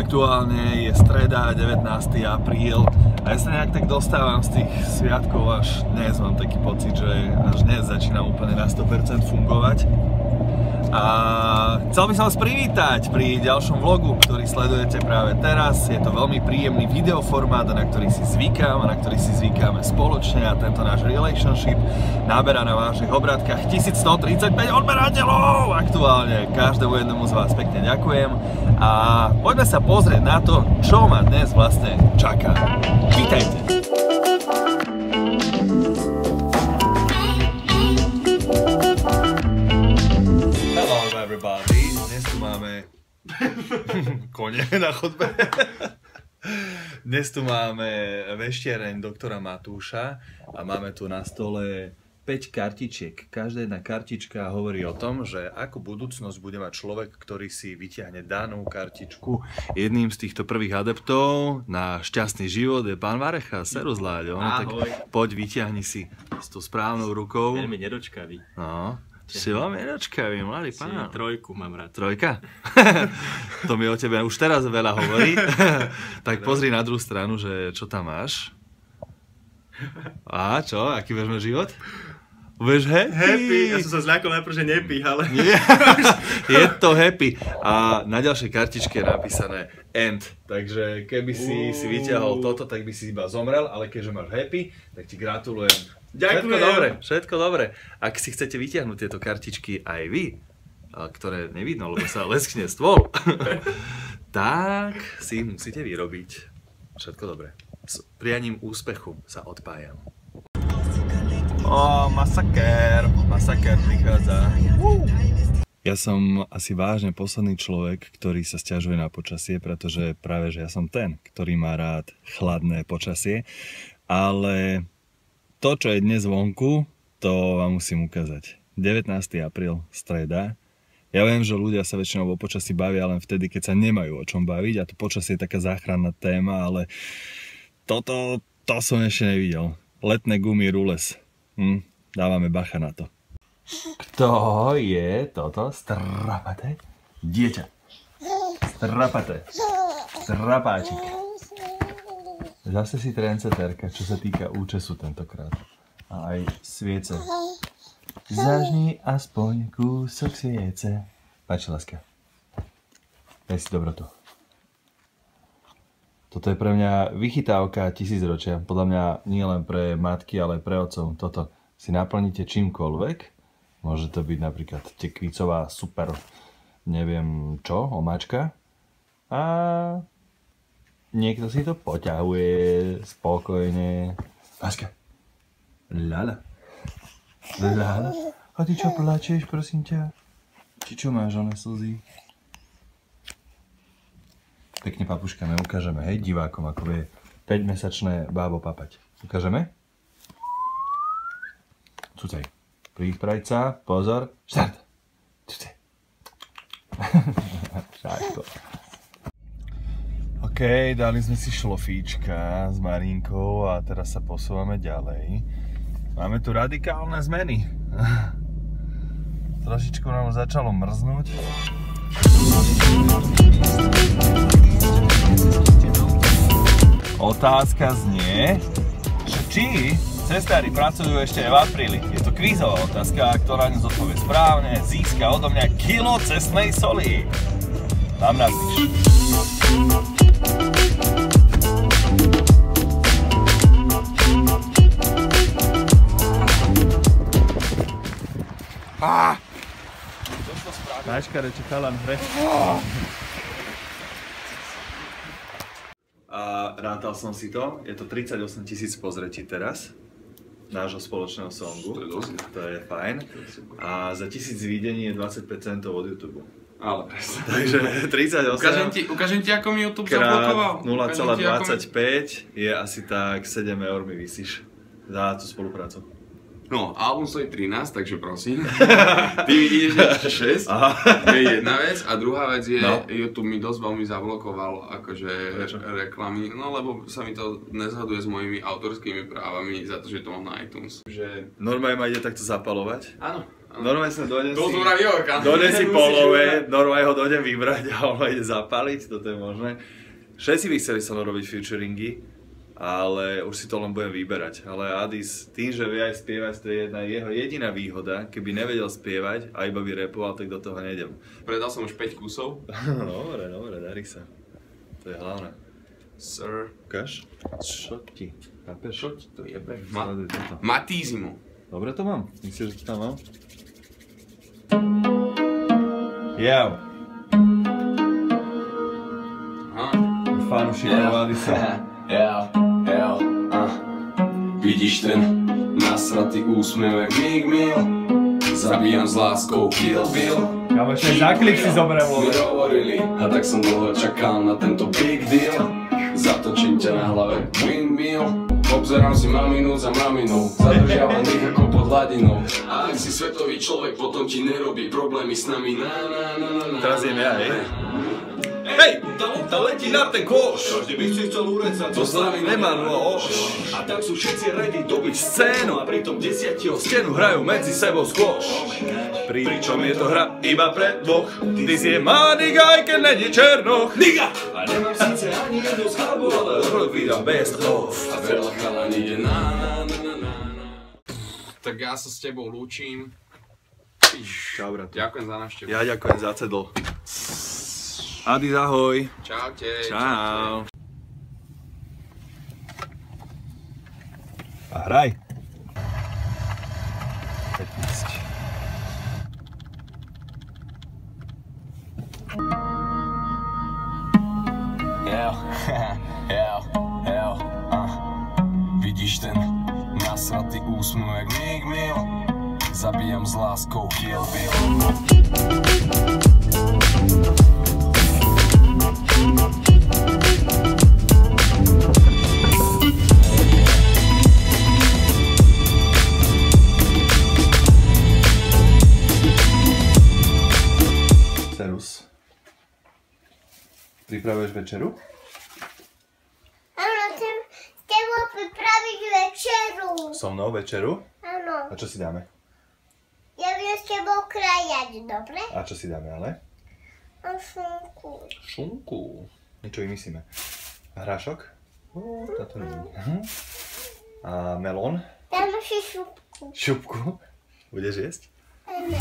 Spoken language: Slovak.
Aktuálne je streda, 19. apríl a ja sa nejak tak dostávam z tých sviatkov až dnes. Mám taký pocit, že až dnes začínam úplne na 100% fungovať. A chcel by som vás privítať pri ďalšom vlogu, ktorý sledujete práve teraz. Je to veľmi príjemný videoformát, na ktorý si zvykám a na ktorý si zvykáme spoločne a tento náš relationship naberá na vašich obrátkach 1135 odberateľov aktuálne. Každému jednomu z vás pekne ďakujem a poďme sa pozrieť na to, čo ma dnes vlastne čaká. Vítajte! Dnes tu máme kone na chodbe. Dnes tu máme veštereň doktora Matúša a máme tu na stole 5 kartičiek. Každá jedna kartička hovorí o tom, že akú budúcnosť bude mať človek, ktorý si vyťahne danú kartičku. Jedným z týchto prvých adeptov na šťastný život je pán Varecha. Serus, Láďo. Tak poď, vyťahni si s tou správnou rukou. Veľmi nedočkavý. No. Si veľmi nedočkavý, mladý pán. Trojku mám rád. Trojka? To mi o tebe už teraz veľa hovorí. Tak pozri na druhú stranu, že čo tam máš. A čo? Aký vezme život? Budeš happy? Happy. Ja som sa zľakol najprv, že nepí, ale... Nie, je to happy. A na ďalšej kartičke je napísané end. Takže keby si vyťahol toto, tak by si iba zomrel, ale keďže máš happy, tak ti gratulujem. Ďakujem. Všetko dobre. Ak si chcete vyťahnuť tieto kartičky aj vy, ktoré nevidno, lebo sa leskne stôl, tak si musíte vyrobiť. Všetko dobre. S prianím úspechu sa odpájam. Masakér. Masakér prichádza. Ja som asi vážne posledný človek, ktorý sa sťažuje na počasie, pretože práve že ja som ten, ktorý má rád chladné počasie, ale to, čo je dnes vonku, to vám musím ukázať. 19. apríl, streda. Ja viem, že ľudia sa väčšinou o počasí bavia len vtedy, keď sa nemajú o čom baviť a to počasie je taká záchranná téma, ale to som ešte nevidel. Letné gumy rules. Dávame bacha na to. Kto je toto strapaté dieťa? Strapaté. Strapáčik. Zase si trenceterka, čo sa týka účesu tentokrát. A aj sviece. Zažni aspoň kúsok sviece. Páči, láska. Daj si dobrotu. Toto je pre mňa vychytávka tisícročia. Podľa mňa nie len pre matky, ale aj pre otcov. Toto si naplníte čímkoľvek. Môže to byť napríklad tekvicová super, neviem čo, omáčka. A niekto si to poťahuje spokojne. Láska. Lala. Lala. A ty čo plačeš, prosím ťa? Či čo máš, oné slzy? Pekne papuškame, ukážeme, hej, divákom, ako vie 5-mesačné bábo papať. Ukážeme? Cucej. Pripraviť sa, pozor, štart. Cucej. Šáčko. OK, dali sme si šlofíčka s Marinkou a teraz sa posúvame ďalej. Máme tu radikálne zmeny. Trošičku nám začalo mrznúť. Otázka znie, či cestári pracujú ešte aj v apríli. Je to kvízová otázka, ktorá dnes odpovie správne, získa odo mňa kilo cestnej soli. Tam napíš. Náškare, čo chalan hre. A rátal som si to, je to 38 000 pozretí teraz nášho spoločného songu, to je fajn. A za 1000 videní je 25 centov od YouTube. Ale presne. Takže 38 ukážem ti, ako mi YouTube zablokoval. 0,25 je asi tak 7 eur mi vysíš za tú spoluprácu. No, album stojí 13, takže prosím. Ty mi ideš ešte 6. To je jedna vec. A druhá vec je, YouTube mi dosť veľmi zablokoval akože reklamy. No, lebo sa mi to nezhoduje s mojimi autorskými právami za to, že to mám na iTunes. Normálne ma ide takto zapalovať? Áno. Normálne sa dojdem To zúraví orka. Dojdem si polové, normálne ho dojdem vybrať a ono ide zapáliť, toto je možné. Všetci by chceli so mnou robiť featuringy, ale už si to len budem vyberať. Ale Adis, tým, že vie aj spievať, to je jedna jeho jediná výhoda. Keby nevedel spievať a iba by rapoval, tak do toho nejdem. Predal som už 5 kusov. Dobre, darí sa. To je hlavné. Sir. Ukáž? Čo ti? Chápeš? Čo ti to jebe? Sleduj toto. Matizimo. Dobre to mám? Myslíš, že to tam mám? Jau. Fanúšikov Adisa. Jau. Vidíš ten nasratý úsmev, jak Meek Mill. Zabíjam s láskou Kill Bill. Kámo, ešte za klip si zoberiem Mi hovorili, a tak som dlho čakal na tento big deal. Zatočím ťa na hlave windmill. Obzerám si maminu za maminou, zadržiavaných ako pod hladinou. A ak si svetový človek, potom ti nerobí problémy s nami. Teraz idem ja, hej? Hej, tá letí na ten koš. Každý by si chcel urecať, To sa nemá nôž. a tak sú všetci ready dobiť Scénu a pritom 10 o stenu hrajú medzi sebou skôš. Pričom je to hra iba pre dvoch. Ty si je má nigga, aj keď není černoch. Nigga! A nemám síce ani jednu schábu, ale Rok vydám best of. A veľa chalán ide na. Tak ja sa s tebou lúčim. Čau, brat. Ďakujem za návštevu. Ja ďakujem za cedl. Adis, ahoj. Čaute. Čau. A hraj. 15. Vidíš ten nasratý úsmev, jak Meek Mill. Zabíjam s láskou Kill Bill. Serus. Pripravuješ večeru? Áno, chcem s tebou pripraviť večeru. So mnou večeru? Áno, A čo si dáme? ja viem s tebou krajať, dobre? A čo si dáme, ale? A šunku. Šunku. Niečo vymyslíme. Hrášok? Táto nie. A melón? Dáme si šupku. Šupku? Budeš jesť? Áno.